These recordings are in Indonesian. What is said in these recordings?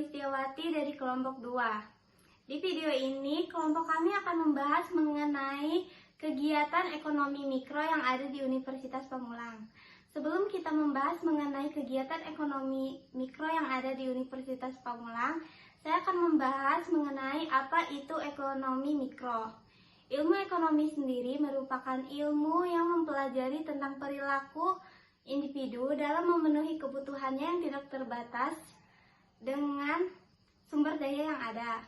Listiawati dari kelompok 2. Di video ini, kelompok kami akan membahas mengenai kegiatan ekonomi mikro yang ada di Universitas Pamulang. Sebelum kita membahas mengenai kegiatan ekonomi mikro yang ada di Universitas Pamulang, saya akan membahas mengenai apa itu ekonomi mikro. Ilmu ekonomi sendiri merupakan ilmu yang mempelajari tentang perilaku individu dalam memenuhi kebutuhannya yang tidak terbatas dengan sumber daya yang ada.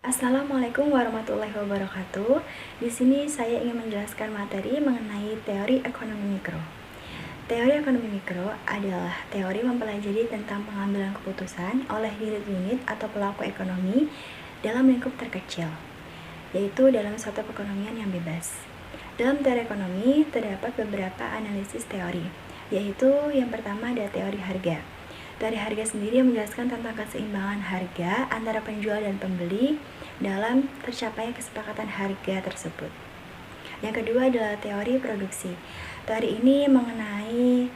Assalamualaikum warahmatullahi wabarakatuh. Di sini saya ingin menjelaskan materi mengenai teori ekonomi mikro. Teori ekonomi mikro adalah teori mempelajari tentang pengambilan keputusan oleh unit-unit atau pelaku ekonomi dalam lingkup terkecil, yaitu dalam suatu perekonomian yang bebas. Dalam teori ekonomi terdapat beberapa analisis teori, yaitu yang pertama ada teori harga. Teori harga sendiri menjelaskan tentang keseimbangan harga antara penjual dan pembeli dalam tercapainya kesepakatan harga tersebut. Yang kedua adalah teori produksi. Teori ini mengenai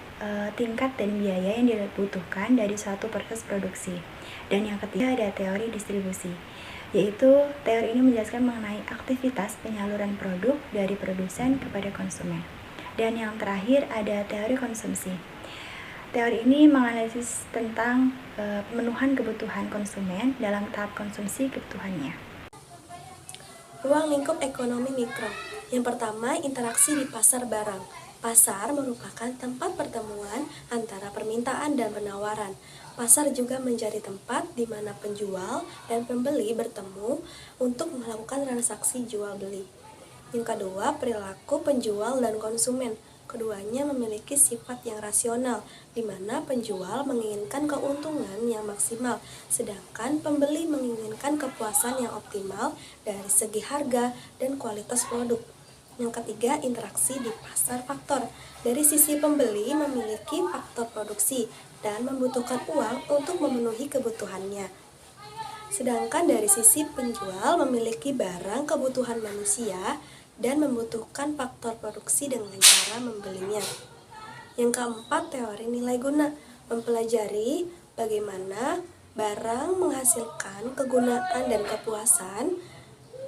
tingkat dan biaya yang dibutuhkan dari suatu proses produksi. Dan yang ketiga ada teori distribusi, yaitu teori ini menjelaskan mengenai aktivitas penyaluran produk dari produsen kepada konsumen. Dan yang terakhir ada teori konsumsi. Teori ini menganalisis tentang pemenuhan kebutuhan konsumen dalam tahap konsumsi kebutuhannya. Ruang lingkup ekonomi mikro. Yang pertama, interaksi di pasar barang. Pasar merupakan tempat pertemuan antara permintaan dan penawaran. Pasar juga menjadi tempat di mana penjual dan pembeli bertemu untuk melakukan transaksi jual-beli. Yang kedua, perilaku penjual dan konsumen. Keduanya memiliki sifat yang rasional, di mana penjual menginginkan keuntungan yang maksimal, sedangkan pembeli menginginkan kepuasan yang optimal dari segi harga dan kualitas produk. Yang ketiga, interaksi di pasar faktor. Dari sisi pembeli memiliki faktor produksi dan membutuhkan uang untuk memenuhi kebutuhannya. Sedangkan dari sisi penjual memiliki barang kebutuhan manusia dan membutuhkan faktor produksi dengan cara membelinya. Yang keempat, teori nilai guna. Mempelajari bagaimana barang menghasilkan kegunaan dan kepuasan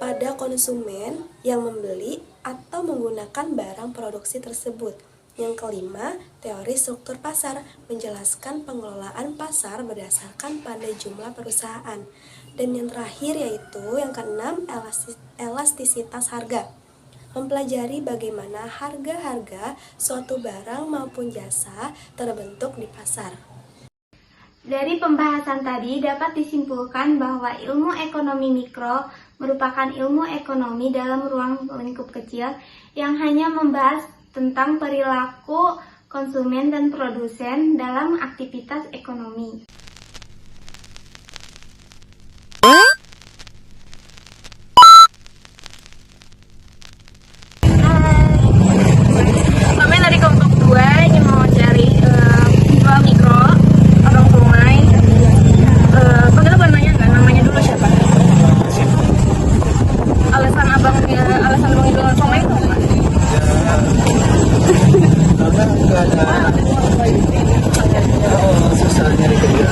pada konsumen yang membeli atau menggunakan barang produksi tersebut. Yang kelima, teori struktur pasar menjelaskan pengelolaan pasar berdasarkan pada jumlah perusahaan. Dan yang terakhir yaitu yang keenam, elastisitas harga. Mempelajari bagaimana harga-harga suatu barang maupun jasa terbentuk di pasar. Dari pembahasan tadi dapat disimpulkan bahwa ilmu ekonomi mikro merupakan ilmu ekonomi dalam ruang lingkup kecil yang hanya membahas tentang perilaku konsumen dan produsen dalam aktivitas ekonomi. Kami dari kelompok 2 ini mau cari penjual mikro, orang sungai. Kita boleh nanya nggak namanya dulu siapa? Alasan abang itu somai itu apa? Karena nggak ada susah nyari kerja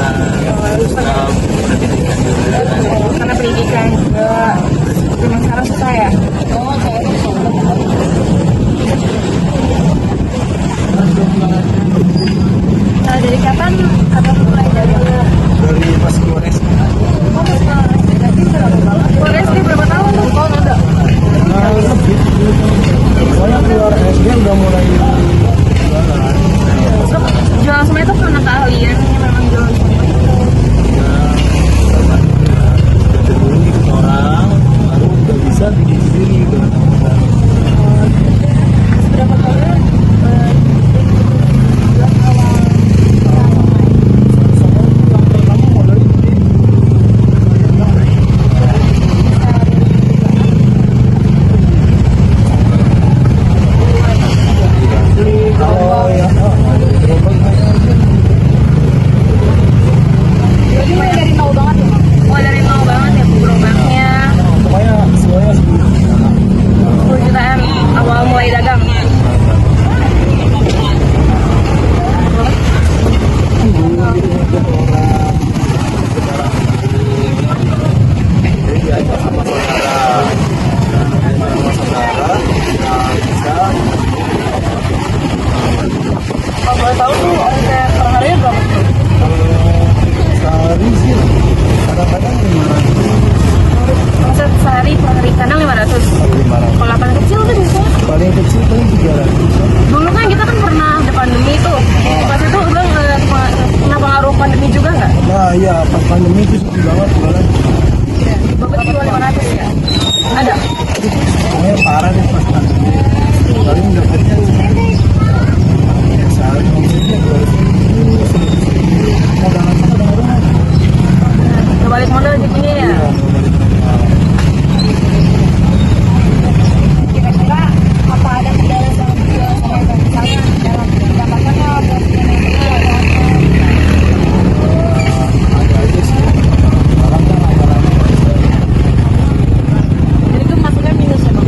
iya pas pandemi itu sepi banget jualan. Bapak jual di mana aja ya? Ada. Pokoknya parah deh pas pandemi. Paling dapetnya biasa ngomongnya modalan kadang-kadang. Balik modal di sini ya. Kira-kira apa ada kendala sama jual sama misalnya dalam pendapatannya atau Ada aja sih. Orang kan rame-rame. jadi itu masuknya minus ya bang?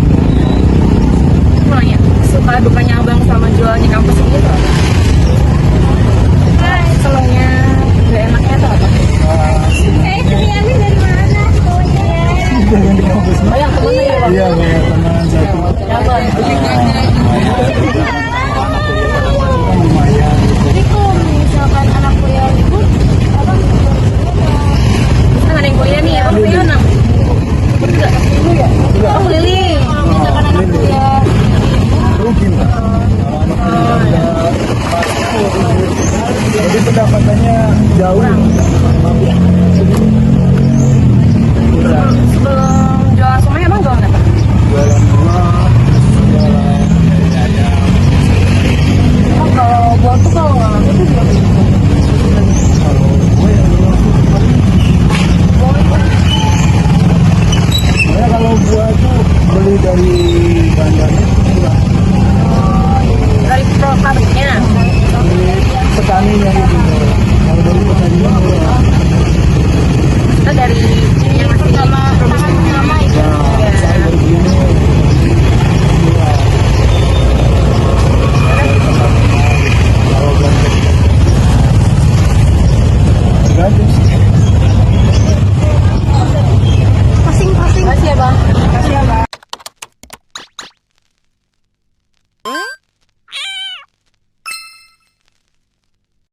Mau nanya, suka dukanya abang sama jualnya kampus ini tuh apa? Selongnya gak enaknya tuh apa? Ini dari mana? Yang di kampus. Oh yang temennya ya bang? Iya, kayak teman